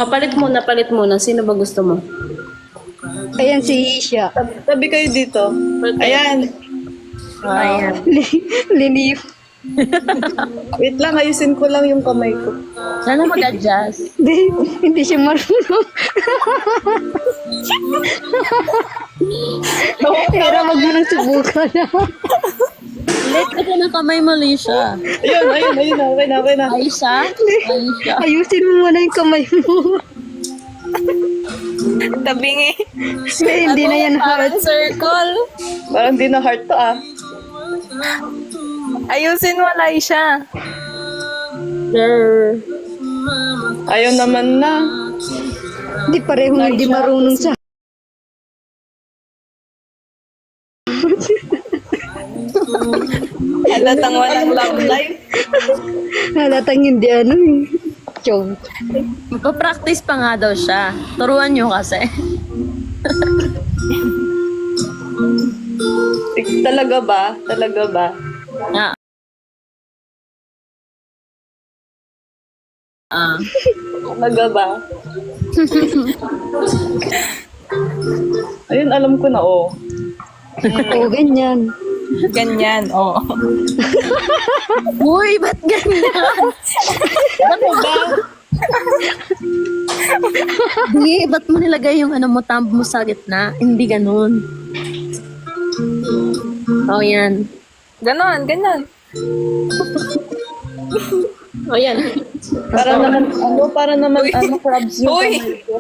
Palit muna. Sino ba gusto mo? Ayan si Isha. Tabi kayo dito. Ayan. Ayan. Linif. Wait lang, ayusin ko lang yung kamay ko. Sana mag-adjust. Hindi siya marunong. Pero wag mo nang subukan. Let ka na kamay mo, Lisha. Ayun. Okay na. Aisha? Aisha. Ayusin mo muna yung kamay mo. Tabingi. Hindi na yan hard. Parang circle. Parang di na heart to ah. Ayusin mo, Laisha. Sure. Ayaw naman na. Hindi parehong hindi marunong sa... Halatang walang love life. Halatang hindi ano eh. Chong. Magpa-practice pa nga daw siya. Turuan niyo kasi. Talaga ba? Talaga ba? Ah. Talaga ba? Ayun, alam ko na oh. Oo, ganyan. Ganyan, oo. Uy, ba't ganyan? Ano ba? Di, ba't mo nilagay yung thumb mo sa gitna? Hindi ganun. Oh, yan. Ganon, ganon. Oh, yan. Para naman crabs yung Uy! kamay ko.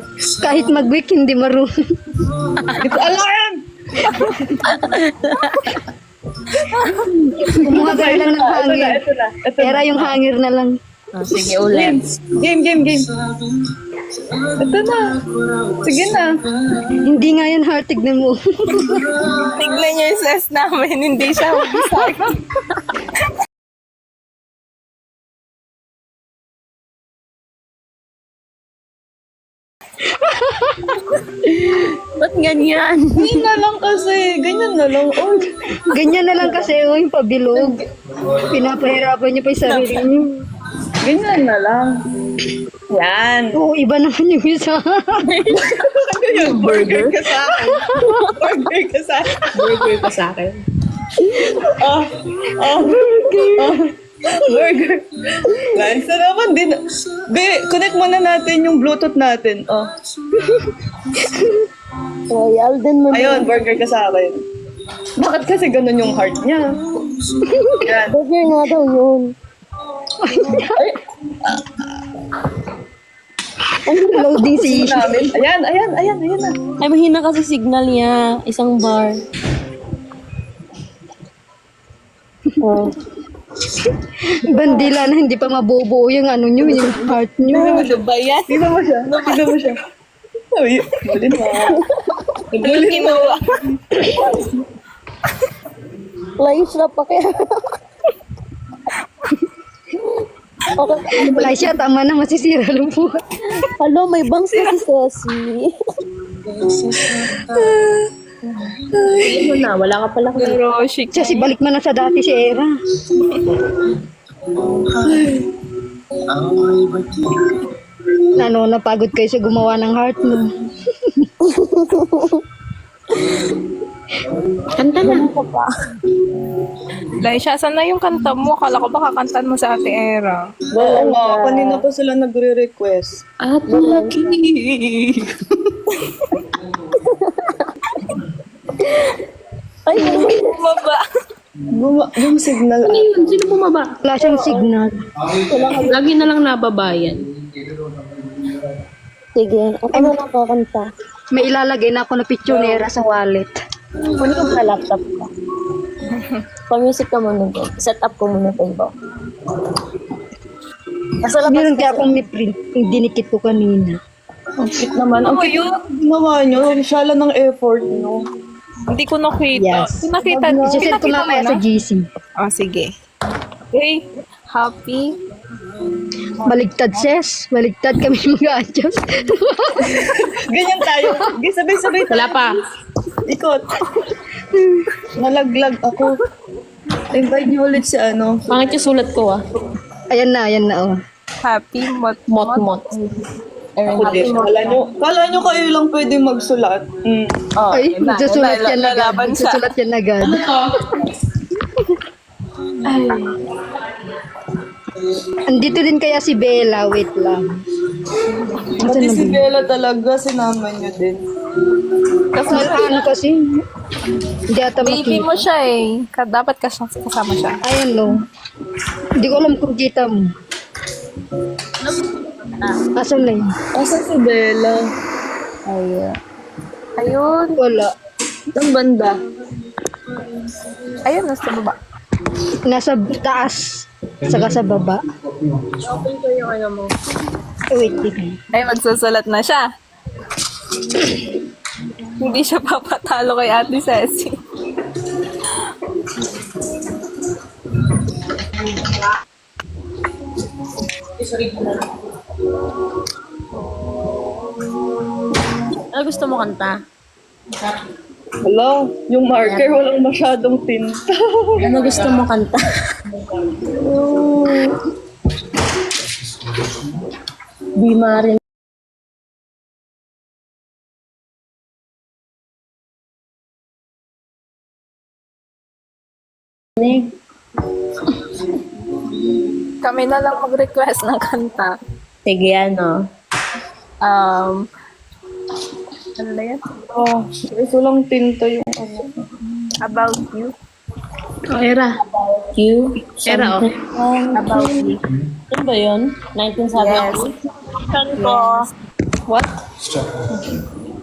Kahit mag-week, hindi marunong. Hindi ko alam! Kumuha ka lang ng hangir. Ito na. Era yung hangir na lang. Oh, sige, ulit. Game. Ito na. Sige na. Hindi nga yan hard, tignan mo. Tignan niyo yung ses namin, hindi siya mag-isay. Ba't ganyan? Ganyan na lang kasi. Ganyan na lang. Oh. Ganyan na lang kasi, oh, yung pabilog. Pinapahirapan niyo pa yung sarili niyo. Ganyan na lang. Yan. Oo, iba naman yung isa. Yung burger ka sa akin. Burger ka sa akin. Burger ka sa akin. Burger. Nice na naman din. Be, connect muna natin yung Bluetooth natin. Oh. Royal din mo. Ayun, burger ka sa akin. Bakit kasi ganun yung heart niya? Yan. Burger nga daw yun. Loading si Isha. Namin. Ayan na. Ay, mahina kasi signal niya. Isang bar. Oh. Bandila na hindi pa mabubuo yung ano nyo, yung heart nyo. Ano ba yan? Tignan mo siya. Uy, mali na. Kinuha. Laisha pa kaya. Okay. Laisha, tama na, masisira lang po. Hello, may bangs na si Ceci. Hindi mo na, wala ka pala. Pero, shit. Kasi balik mo na sa dati si Era. Napagod kayo sa gumawa ng heart mo. Kanta na. Laisha, saan na yung kanta mo? Akala ko ba kakantan mo sa Ate Era? Oo nga, kanina pa sila nagre-request. At laki. Ay, Bumaba. Yung signal. ano yun? Sino bumaba? Wala siyang signal. Lagi na lang nababayan. Sige, ako na lang kakanta. May ilalagay na ako na picture ni Era sa wallet. Kunin ko sa laptop ko. Pa-music ka muna doon. Set up ko muna ito iba. Nasa labas Meron kasi. kaya akong may print. Yung dinikit ko kanina. Ang cute naman. Ang cute yun? ginawa nyo. Siya lang ng effort, no? Hindi ko nakita. Yes. Kung nakita, Isasend ko pinakita mo mamaya na? sa GC. Oh, sige. Okay. Happy. Baligtad, sis. Baligtad kami mag-adjust. Ganyan tayo. Okay, sabay-sabay tayo. Wala pa. Ikot. Nalaglag ako. Invite niyo ulit si ano. Pangit yung sulat ko ah. Ayan na, oh. Happy. Mot-mot. Ako din. Kala nyo kayo lang pwede magsulat. Oh, Ay, yun na. magsusulat yan agad. Lalaban siya. Magsusulat yan agad. Andito din kaya si Bella. Wait lang. Pati si Bella talaga, sinama nyo din. Ano kasi? Hindi ata Baby makita. mo siya eh. Dapat kasama siya. Ayan no. Hindi ko alam kung kita mo. Asan na yun? Asa si Bella? Ayun. Wala. Ang banda. Ayun, nasa baba. Nasa taas. Saka sa baba. Open ko yung ano mo. Wait, tingnan. Ay, magsusulat na siya. Hindi siya papatalo kay Ate Ceci. Ano gusto mo kanta? Hello, yung marker walang masyadong tinta. Ano gusto mo kanta? Di marin. Kami na lang mag-request ng kanta. Sige, ano? Ano na yan? Oh, gusto lang tinta yung ano. About you. Oh, Era. You? Era, oh. About you. Ano ba yun? 1970? Saan ko? What?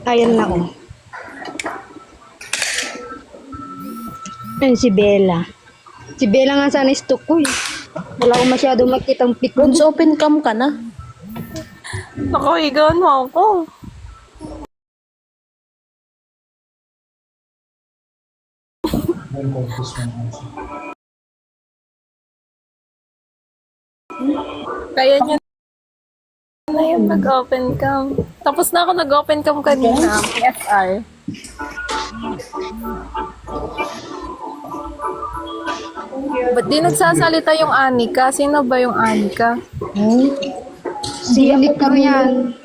Ayan na oh. Ayan si Bella. Si Bella nga sana stock ko eh. Wala ko masyadong makitang pick. Rooms open cam ka na. Ako, igawan mo ako. Kaya niya na yung nag-open cam. Tapos na ako nag-open cam kanina. PSR. Ba't di nagsasalita yung Anika? Sino ba yung Anika? Si Anika yan.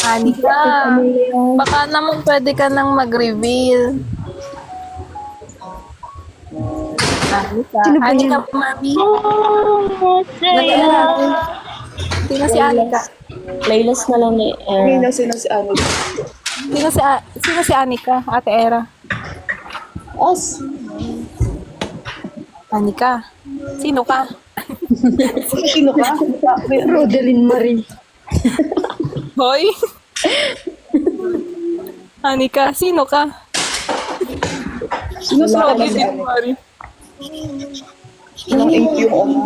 Anika, baka naman pwede ka nang mag-reveal. Anika, Sino ba Anika, yun? mami. Sino si Anika? Playlist na lang ni Ngayon Era. na sila si ano. Sino si Anika? Ate Era. Us. Anika, sino ka? Sino ka? Rodeline Marie. Hoy! Anika, sino ka? Sino sa ano? Hindi ko mari. Ilang ink yung ano?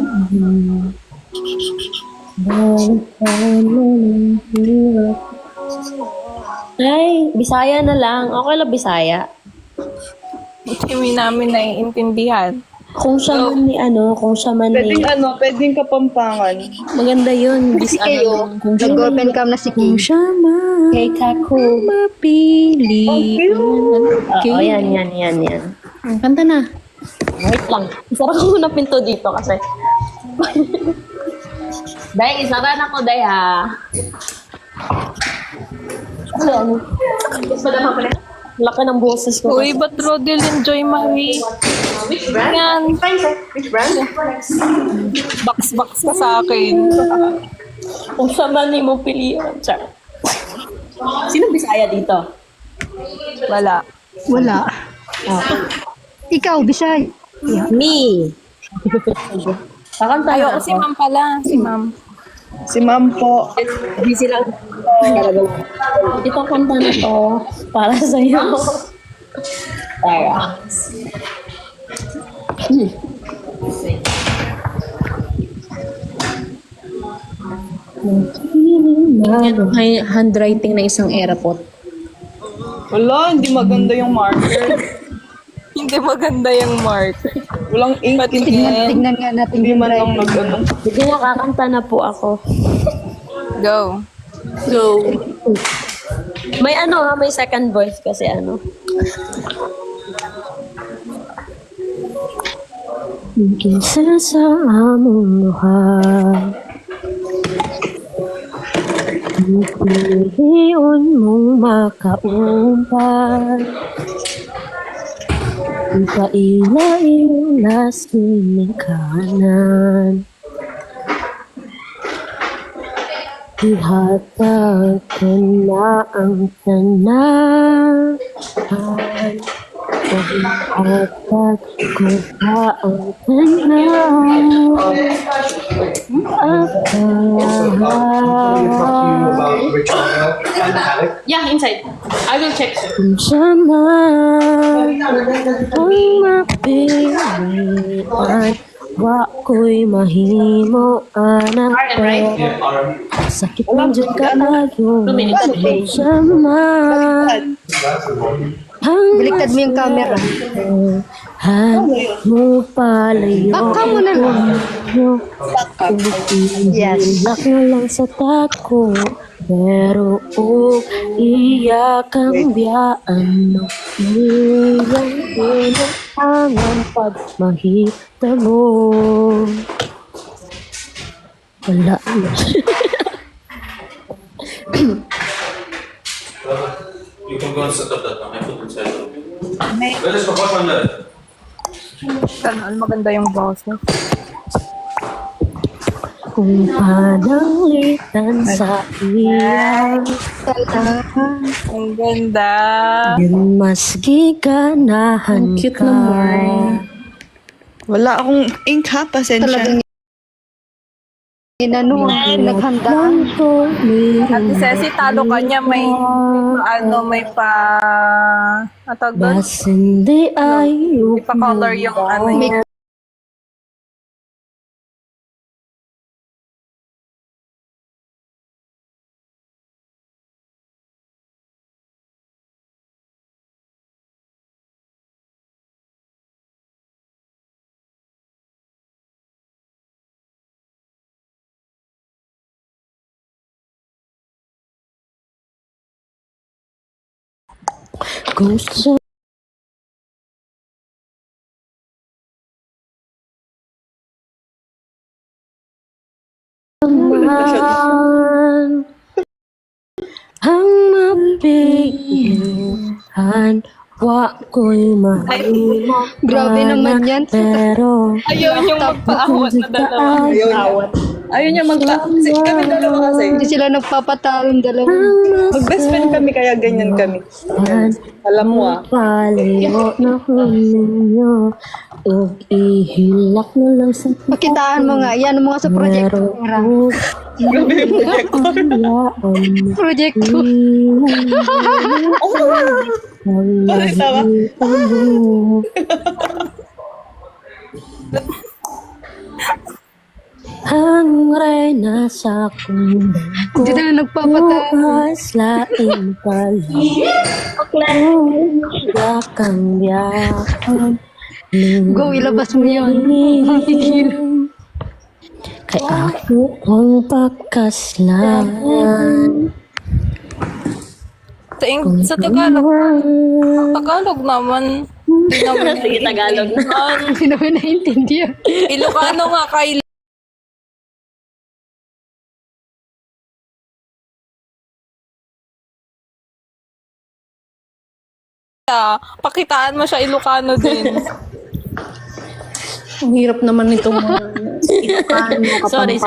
Ay, Bisaya na lang. Okay lang Bisaya. Hindi namin naiintindihan. Kung siya man ni ano, kung siya man ni... Pwedeng ano, pwedeng kapampangan. Maganda yun. Kasi kayo, Kung siya nag-open cam na si Kim. man. Kay Kaku. Mapili. Okay. Oh, yan. Kanta na. Wait lang. Isara ko muna pinto dito kasi. Day, isara na ko, Day, ha. Ano? Madama pala. Laki ng boses ko. Uy, ba't Rodeline Joy Marie? Yan. Which brand? Box ka sa akin. Kung siya man ni mo pilihan. Char. Sino Bisaya dito? Wala. Wala. Ikaw, Bisay. Me. Kakanta na Ayoko si Ma'am pala. Si Ma'am. Si ma'am po. Busy lang. Ito kanta na to. Para sa'yo. Tara. May handwriting na isang airport. Wala, hindi maganda yung marker. Hindi maganda yung mark. Walang ink. Tingnan nga natin Hindi yung man lang writing. nag-ano. Sige na, kakanta na po ako. Go. Go. May ano ha, may second voice kasi ano. Minsan sa among luha Piliyon mong makaumpat, ipaila-ila sining kanan. Ihatag ko na ang tanahan, ihatag ko pa ang tanahan. Yeah, inside. I will check. Kung siya man ang mapilian, wa ko'y mahimo anak ko. Sakit ng dyan kaayo. Kung siya man ang Baliktad mo yung camera. han mo palayo. Back ka muna lang. Yes. Ilak na lang sa tako, pero iyakang biyaan no. Iyang pinutangan pag mahita mo. Wala na. You can go and set up that one. I put inside. Let us go on that. Kanal, maganda yung boses. Kung pananglitan sa iyang Ang ganda. yun mas giganahan ka. Wala akong ink ha, pasensya. Talagang inano, naghandaan. Ate Ceci, talo ka niya. May atag doon? Bas hindi ay May pa-color yung ano niya. Gusto man ang mapilihan, wa ko'y mahimo. Grabe naman yan. Pero Ayaw niyong magpaawat na dalawa. Ayaw niya kasi kami dalawa kasi. Hindi sila nagpapatalong dalawa. Mag-best friend kami, kaya ganyan kami. Alam mo ah. palayo na huminyo, ug ihilak na lang sa Pakitaan mo nga. Yan mo nga sa project. Grabe yung project ko. Project Bakit tawa? ang reyna sa kumbang Hindi na nagpapatalong. bukas laing pala. Yakang yakan. Go, ilabas mo yun. Matigil. Kay ako ang pakaslan. Sa Tagalog naman. Hindi naman Tagalog naman. Hindi naman naiintindihan. Ilocano nga kay pakitaan mo siya Ilocano din. Ang hirap naman nitong Sorry.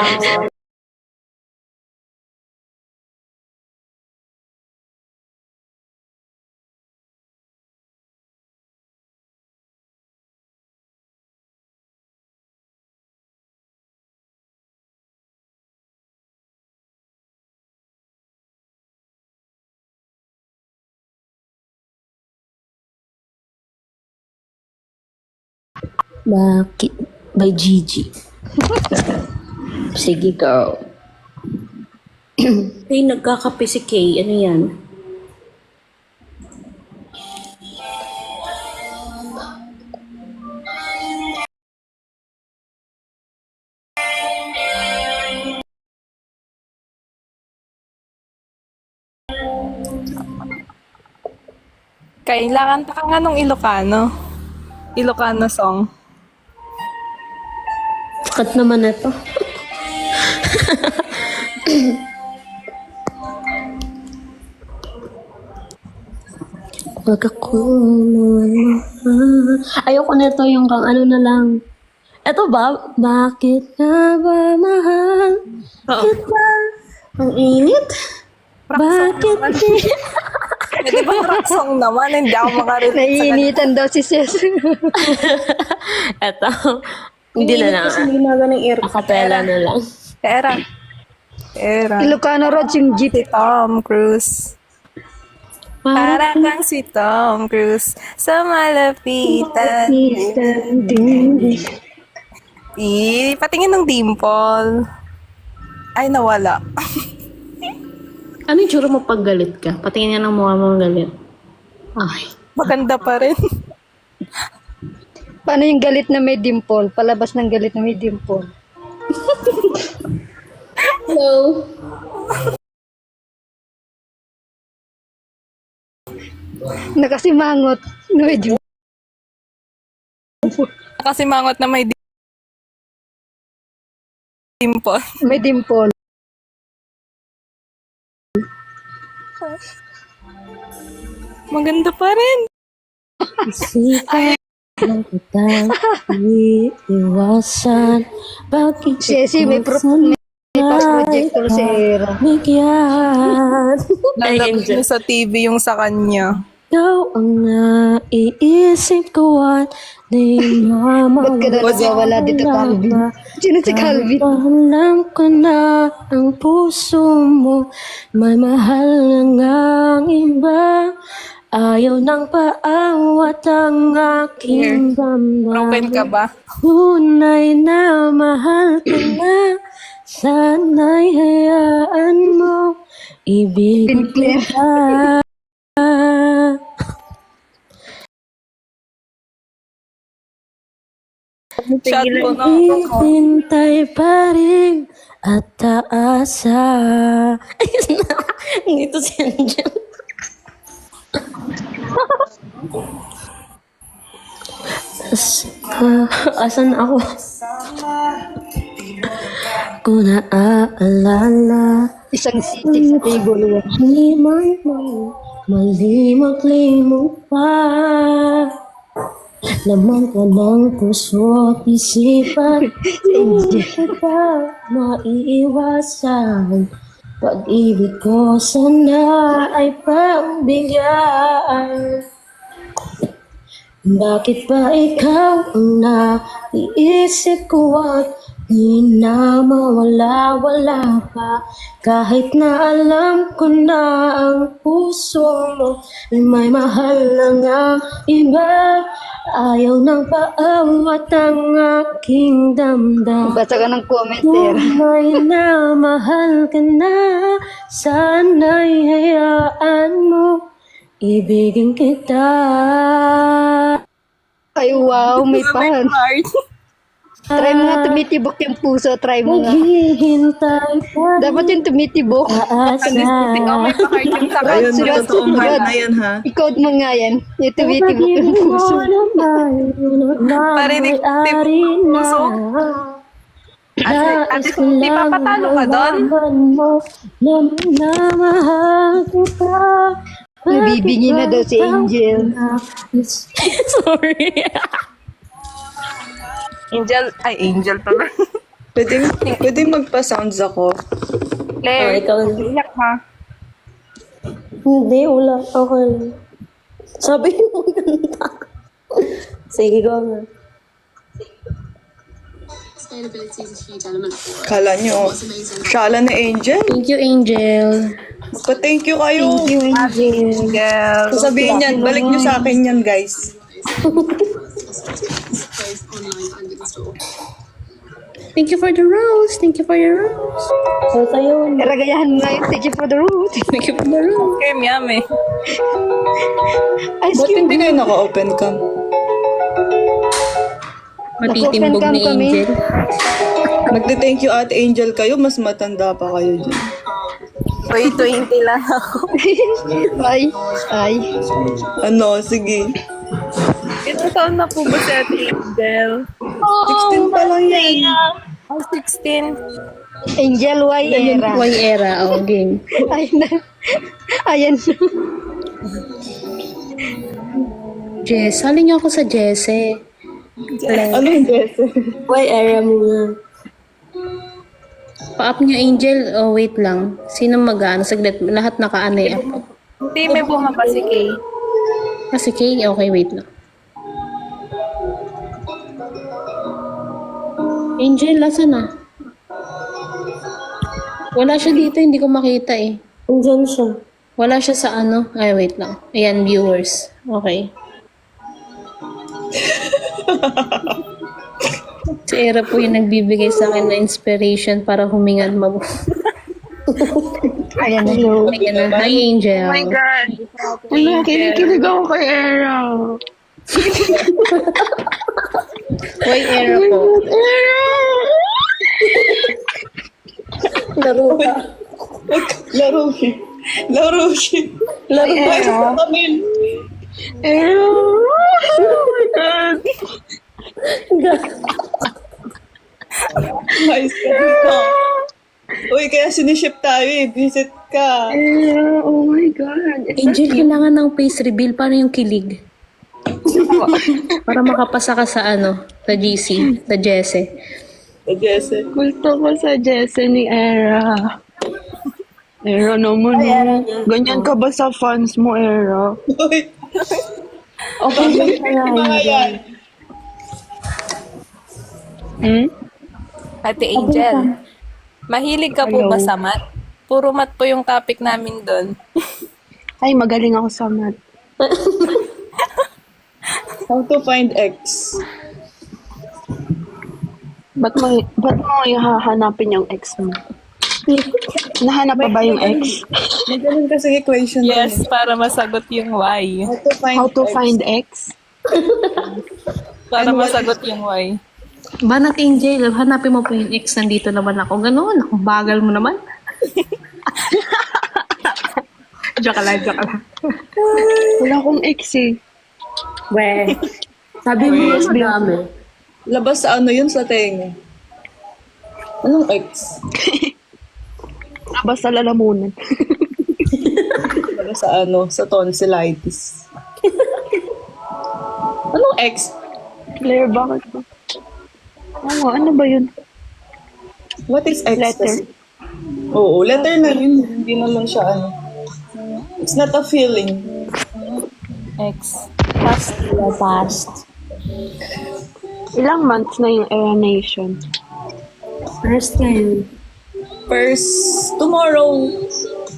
Bakit? By Gigi. Sige, go. Ay, nagkakape si Kay. Ano yan? Kailangan pa ka nga nung Ilocano. Ilocano song. Sakat naman na to. Pag ako ayoko na ito yung kang ano na lang. Eto ba? Bakit nga ba mahal kita? Ang init. Bakit di? Eh, di ba rock song naman? Hindi ako makarelate sa kanya. Naiinitan daw si Ses. Eto. Hindi na lang. Kasi ginagawa ng air. Acapella na lang. Era. Era. Ilocano Road yung jeep. Si Tom Cruise. Para kang si Tom Cruise sa malapitan. Patingin ng dimple. Ay, nawala. Ano yung tsura mo pag galit ka? Patingin nga ng mukha mo galit. Ay. Maganda pa rin. Paano yung galit na may dimple? Palabas ng galit na may dimple. Hello. Nakasimangot na may dimple. Kasi mangot na may dimple. May dimple. Maganda pa rin. Isipan lang kitang iiwasan. Bakit Ceci, may past projector si Era. bigyan? Ay, Lalabas Angel. niya sa TV yung sa kanya. Ikaw ang naiisip ko at di Ba't ka na nagwawala dito, Calvin? Sino si Calvin? Alam ko na ang puso mo may mahal ng iba. Ayaw nang paawat ang aking Broken ka damdamin. ba? Tunay na mahal ka na. Sana'y hayaan mo ibigin kita. Shot ko na. Hintay pa rin at taasa. Ayun na. Dito si Angel. Asan ako? Kung naaalala, Isang sitik sa table. limang mo, malimot-limot pa. Laman ka ng puso at isipan, hindi ka maiiwasan. Pag-ibig ko sana ay pagbigyan. Bakit ba ikaw ang naiisip ko at di na mawala-wala pa? Kahit na alam ko na ang puso mo ay may mahal na nga iba. Ayaw nang paawat ang aking damdamin. Basa ka ng comment, Era. Tunay na mahal ka na, sana'y hayaan mo ibigin kita. Ay, wow, may pan. Heart. Try mo nga tumitibok yung puso. Try mo nga. Naghihintay pa Dapat yung tumitibok. asa. Ikaw may pa-heart yung sa kanya. Ayun, yung totoong heart na yan, ha? I-code mo nga yan. Yung tumitibok yung puso. Parinig Ari na. puso. Ate, di pa patalo ka doon? Na mahal kita. Nabibingi na daw si Angel. Sorry. Angel pala. Pwede magpa-sounds ako. Claire, ikaw. iyak ha. Hindi, wala. Okay lang. Sabi mo ganda. Sige, go na. Kala nyo, Shala na Angel? Thank you, Angel. Pa-thank you kayo. Angel. Sasabihin yan, balik nyo sa akin yan, guys. Thank you for the rose. Thank you for your rose. So, sa'yo. Ragayahan mo nga yun. Thank you for the road. Thank you for the rose. Cream yummy. Ice Ba't cream. hindi kayo naka-open cam? Matitimbog Naka-open ni cam kami. Angel. Nagte-thank you Ate Angel kayo, mas matanda pa kayo dyan. 20 lang ako. Ay. Ano, sige. Ilang taon na po ba si Ate Angel? 16 pa lang yan. Oh, 16. Angel Y Era. Y era. Oh, game. Ayan na. Ayan na. Jess, sali niyo ako sa Jesse. Anong Jesse? Why era muna? Pa-up niyo, Angel. Oh, wait lang. Sino mag-ano? Saglit. Lahat naka-ano up. Hindi, may bumaba si Kay. Ah, si Kay? Okay, wait lang. Angel, lasa na? Wala siya dito. Hindi ko makita eh. Andyan siya. Wala siya sa ano. Ay, wait lang. Ayan, viewers. Okay. Si Era po yung nagbibigay sa akin na inspiration para humingan mabuti. Ayan na. Ayan na. Hi, Angel. Oh my God. Ano, kinikilig ako kay Era. Hoy, Era po. Laro ka. Laro siya. Laro siya. Laro ba sa Camille? Era. Oh my God. Ayos ka dito. Uy, kaya siniship tayo eh. Visit ka. Era, oh my God. Angel, kailangan ng face reveal. Paano yung kilig? Para makapasa ka sa ano, sa GC, sa Jesse. Jesse. Gusto ko sa Jesse ni Era. Era naman. Ganyan ka ba sa fans mo, Era? Uy, Okay, mga yan. Ate Angel, mahilig ka po ba sa math? Puro math po yung topic namin doon. Ay, magaling ako sa math. How to find X. Ba't mo ihahanapin yung ex mo? Nahanap pa ba yung ex? May ganun kasi equation doon Yes, para masagot yung Y. eh. How to X. find ex? Para masagot yung Y. Banat Angel, hanapin mo po yung ex, nandito naman ako. Ganoon, ako bagal mo naman. Joke lang, joke lang. Wala akong ex eh. We. Sabi mo mas madami. Labas sa ano yun sa tenga. Anong X? Basta lalamunan. Labas sa ano, sa tonsillitis. Anong X? Claire, bakit ba? Oo nga, ano ba yun? What is X? Letter. kasi? Oo, letter na yun. Hindi naman siya ano. It's not a feeling. X. Past na past. Ilang months na yung Era Nation? First ngayon. First, tomorrow.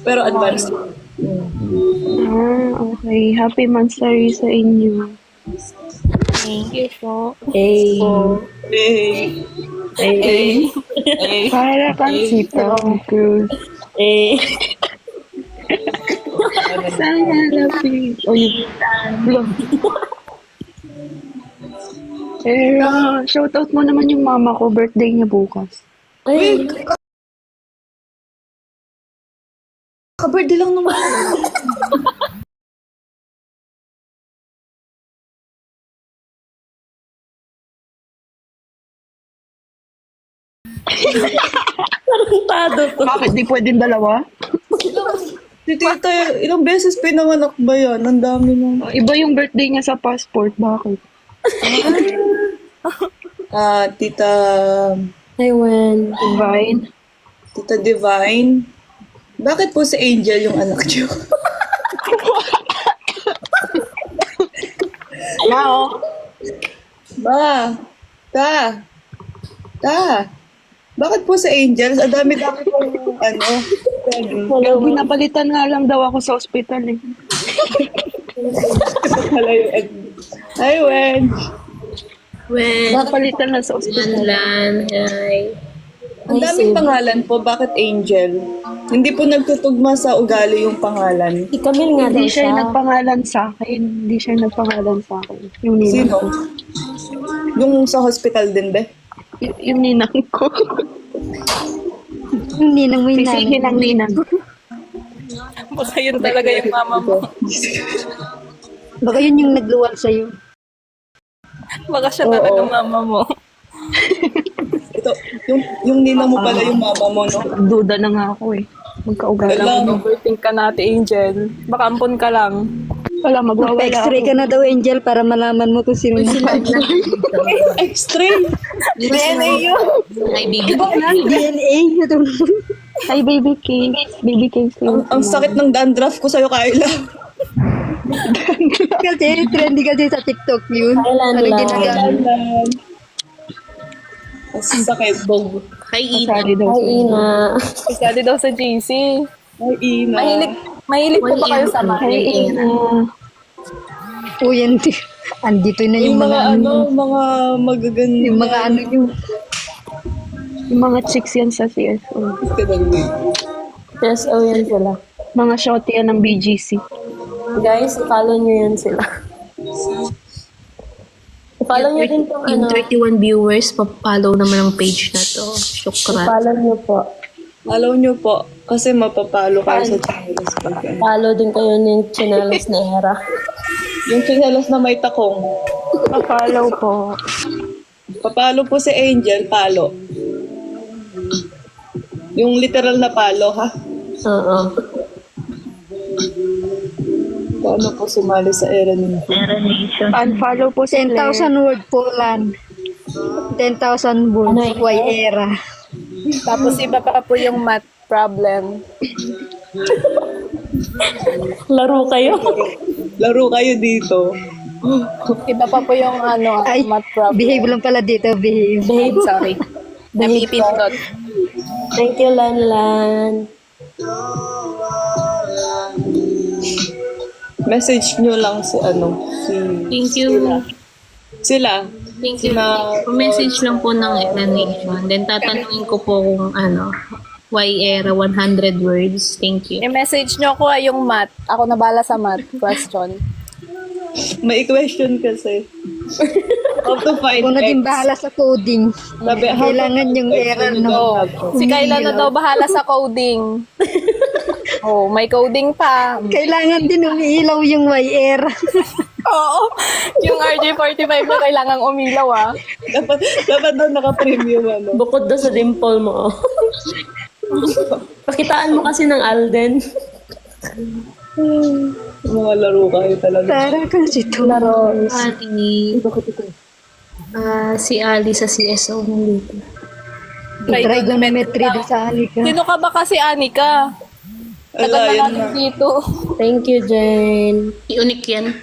Pero advanced. Ah, okay. Happy monthsary sa inyo. Thank you po. Hey. Hey. Hey. Eh, Para kang si Tom Cruise. Eh. Sana lapit. O yun. Vlog. Era, shoutout mo naman yung mama ko. Birthday niya bukas. Ay. Kabirthday lang naman. Tarantado to. Bakit di pwedeng dalawa? Si tita, ilang beses pinanganak ba yan? Ang dami nung... Iba yung birthday niya sa passport. Bakit? Tita... Hey, when? Divine. Tita Divine. Bakit po si Angel yung anak niyo? Now, Ba? Ta? Bakit po si Angel? Ang dami-dami pong ano. pinapalitan nga lang daw ako sa ospital eh. Pala yung Hi, Wen. When, Napalitan lang sa ospital. Lan, hi. Ang daming pangalan po. Bakit Angel? Hindi po nagtutugma sa ugali yung pangalan. Si Camille nga daw Hindi siya siya. yung nagpangalan sa akin. Hindi siya yung nagpangalan sa akin. Yung ninang Sino? ko. Yung sa hospital din, be? Yung ninang ko. Yung ninang mo Sisingin ang ninang. baka yun talaga yung mama mo. Baka yun yung nagluwal sa'yo. Baka siya talaga mama mo. Ito, yung ninang mo pala yung mama mo, no? Duda na nga ako eh. Magkaugali. Alam. Overthink ka natin, Angel. Baka ampon ka lang. Wala, magwawala Pa-x-ray ako. ka na daw, Angel, para malaman mo kung sino na. X-ray. DNA yun. Ay, bigat. DNA. Ay, baby cake. Baby cake. Ang sakit ng dandruff ko sa'yo, Kyla. Kasi trendy kasi sa TikTok yun. Kailan Ano lang? ginagawa? Ang sakit, Bog. Kay Ina. Sorry daw. Ay, Ina. Isali daw sa GC. Ay, Ina. Mahilig po ba kayo sa Kay Ina. O yan, andito na Yung yung mga mga mga magaganda. yung mga ano yung Yung mga chicks yan sa CSO. Yes, oh, yan sila. Mga shorty yan ng BGC. Guys, follow nyo yan sila. Follow nyo din tong Yung ano. 31 viewers, pa-follow naman ang page na to. Syukran. Follow nyo po. Follow nyo po. Kasi mapapalo kayo sa channels ko. Follow din kayo ng chanelas na Era. Yung chinelas na may takong. Pa-follow po. Papalo po si Angel, palo. Yung literal na palo, ha? Oo. Paano po sumali sa era ninyo? Unfollow po si 10,000 Claire. word po lan. 10,000 words. Why era? Tapos iba pa po yung math problem. Laro kayo. Laro kayo dito. Iba pa po yung Ay, math problem. behave lang pala dito, behave. Babe. Sorry. Napipindot. Thank you, Lan Lan. Message nyo lang si Thank you. sila. Thank you. Sina- Message lang po ng explanation. Then tatanungin ko po kung why era 100 words. Thank you. I-message nyo ko yung math. Ako na bala sa math question. May question kasi. How to find Ako na din X. bahala sa coding. Sabi, how to Kailangan find yung X? error Yun no. daw. Si Kayla na daw bahala sa coding. Oh, may coding pa. Kailangan din umiilaw yung why era. Oo. Yung RJ45 na kailangang umilaw ah. Dapat daw naka-premium Bukod daw sa dimple mo. Pakitaan mo kasi ng Alden. Mga laro kayo talaga. Tara kang si Laro. Si Ali sa CSO nandito. Trigonometry na sa halika. Sino ka ba kasi, Anika? Tagal Ala, na yan natin na. dito. Thank you, Jane. Unique yan.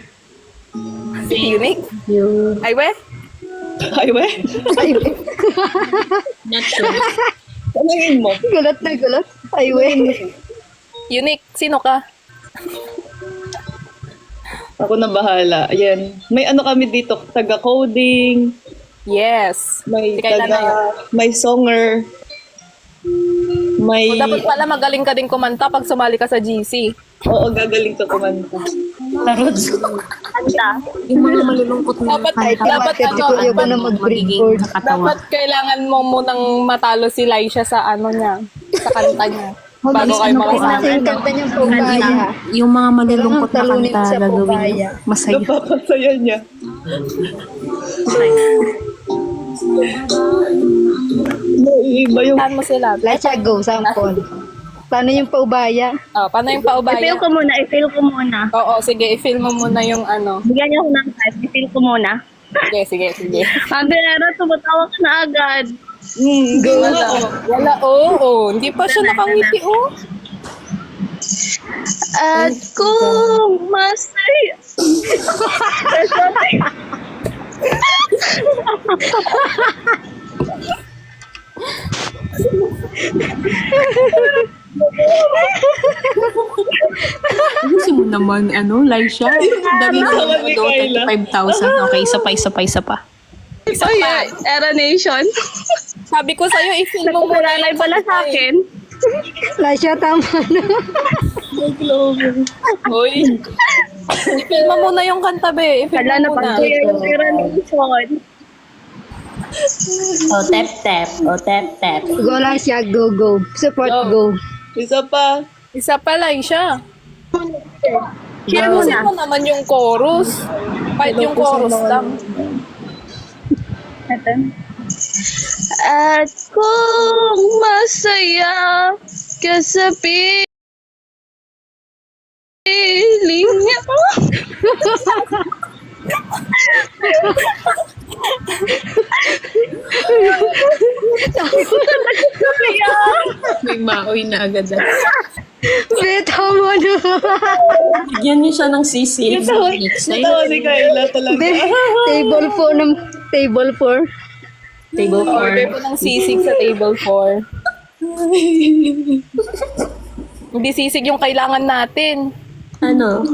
Si Unique? You. Ay, we? Ay, we? Not sure. Tanungin mo. Gulat na gulat. Ay, we. Unique, sino ka? Ako na bahala. Ayan. May kami dito, taga-coding, Yes. may Si Kayla na yun. may songer, may... O, dapat pala magaling ka din kumanta pag sumali ka sa GC. Oo, gagaling ka kumanta. Yung mga malulungkot na Dapat, kanta, dapat, Kasi kuya ko na magiging mag-breakboard. nakakatawa. dapat kailangan mo munang matalo si Laisha sa niya, sa kanta niya. Bago kayo Kasi makasama. yung kanta niyang pubaya. Yung mga malulungkot na Talunin kanta, sa gagawin pubaya. niyo. Masaya. Napapasaya niya. Naiiba yung... Saan mo sila? Let's go, sample. Paano yung paubaya? Oh, paano yung paubaya? I-feel ko muna, i-feel ko muna. Oo, sige, i-film mo muna yung Bigyan niyo ako ng time, i-feel ko muna. Sige. Andera, tumatawa ka na agad. Go. Wala, oo. Hindi pa siya nakangiti, oh. At kung masaya... Kasi mo naman, Laisha. Dami na Tawa ni daw, Kayla. 35,000. Okay, isa pa. Isa Ay, pa. Era Nation. Sabi ko sa'yo, i-film mo muna Nagpalalay pala sa akin. Lasha, tama na. Hoy. I-film mo muna yung kanta, be. I-film Hala, mo muna. napagkuya yung Era Nation. Tap. Go Lasha, go. Support, go. Isa pa. Isa pa lang siya. Share mo Tapusin na. mo naman yung chorus. Kahit yung chorus lang. Ito. At kung masaya ka sa piling niya. May maoy na agad. Beta mo na. Bigyan niyo siya ng sisi. Natawa si Kayla talaga. Table 4 ng table 4. Table Order 4. po ng sisig sa table 4. Hindi sisig yung kailangan natin. Ano?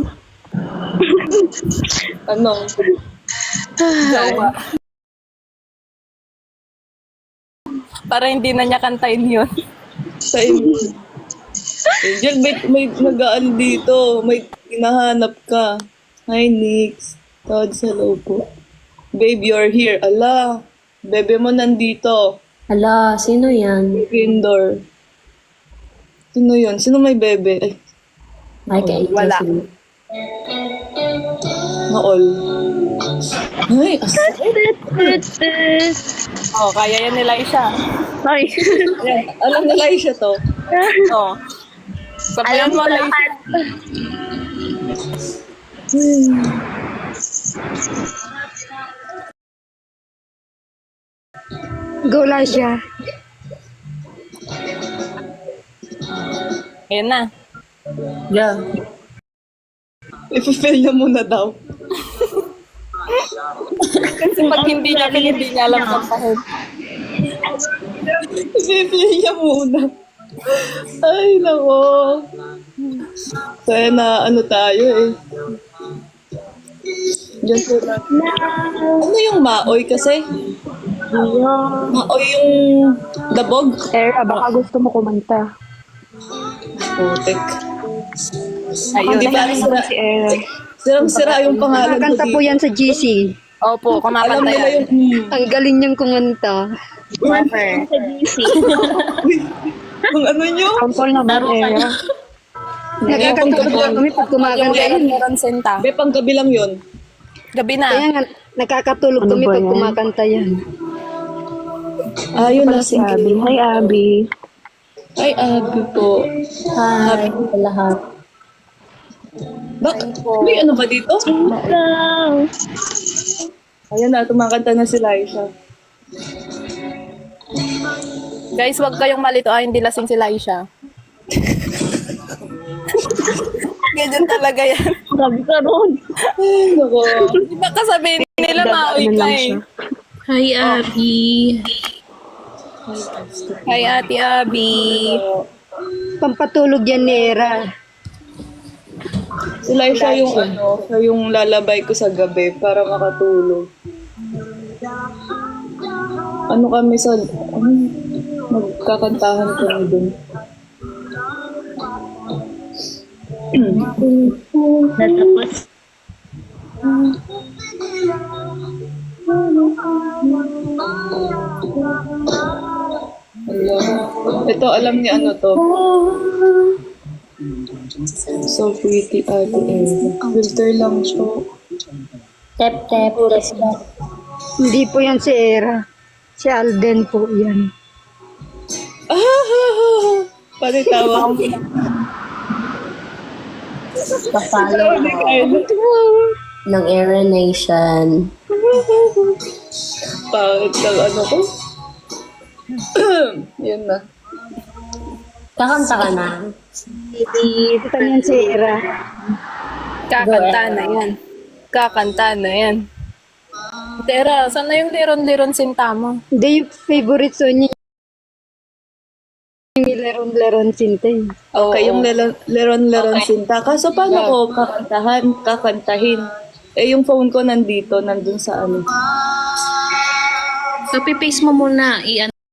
Ano? Jowa. Para hindi na niya kantayin yun. Sa Angel, may nag-aan dito. May hinahanap ka. Hi, Nix. Todd, hello po. Babe, you're here. Ala, bebe mo nandito. Hala, sino yan? Indoor. Sino yun? Sino may bebe? Ay, Ay, kay Wala. na all. Ay, Oh, kaya yan ni Laisha. Ay. alam nila siya to. Oh. Sabayan mo, Laisha. lahat. Go lang siya. Ayan na. Yeah. I-fulfill niya muna daw. Kasi pag hindi niya alam kantahin. I-fulfill niya muna. Ay, nako. Kaya na ano tayo eh. Diyan po lang. Ano yung maoy kasi? Maoy yung dabog. Era, baka gusto mo kumanta. Putik. Ayun. Hindi ba sira? Si Era. Sirang-sira yung pangalan ko Nakakanta po dito. yan sa GC. Opo, Alam kumakanta nila yan. yung Ang galing niyang kumanta. Sa GC. kung ano nyo. Sample naman, Era. Nakakanta po kami pag kumakanta Yung yan. meron senta. Be, pang gabi lang yun. Gabi na. Kaya nga, nakakatulog Ano kami ba pag yan? kumakanta yan. Ayun na Si Abby. Hi, Abby. Ay, Abby po. Hi, sa lahat. May ano ba dito? Hello. Ayan na, tumakanta na si Laisha. Guys, wag kayong malito. Hindi lasing si Laisha. Ganyan talaga yan. Grabe ka ron. Ay, nako. Di ba kasabihin nila maoy ka eh. Hi, Abby. Hi, Ate Abby. Pampatulog yan ni Era. Si Laisha yung ano, siya yung lalabay ko sa gabi para makatulog. Ano kami sa, magkakantahan kami dun. Natapos. Hello. Ito, alam ni ano to. So pretty, ate. Filter lang siya. Tap, tap, let's go. Hindi po yan si Era. Si Alden po yan. Pati tawa. Pa-follow ng Era Nation. Pangit ng ano ko. Yan na. Kakanta ka na. Ito yan si Era. Kakanta na yan. Kakanta na yan. Tera, saan na yung liron-liron sinta mo? Hindi yung favorite song niya. Yung leron-leron sinte. Okay, yung leron-leron sinta. Kaso paano ko kakantahin? Eh, yung phone ko nandito, nandun sa ano. So, pipaste mo muna.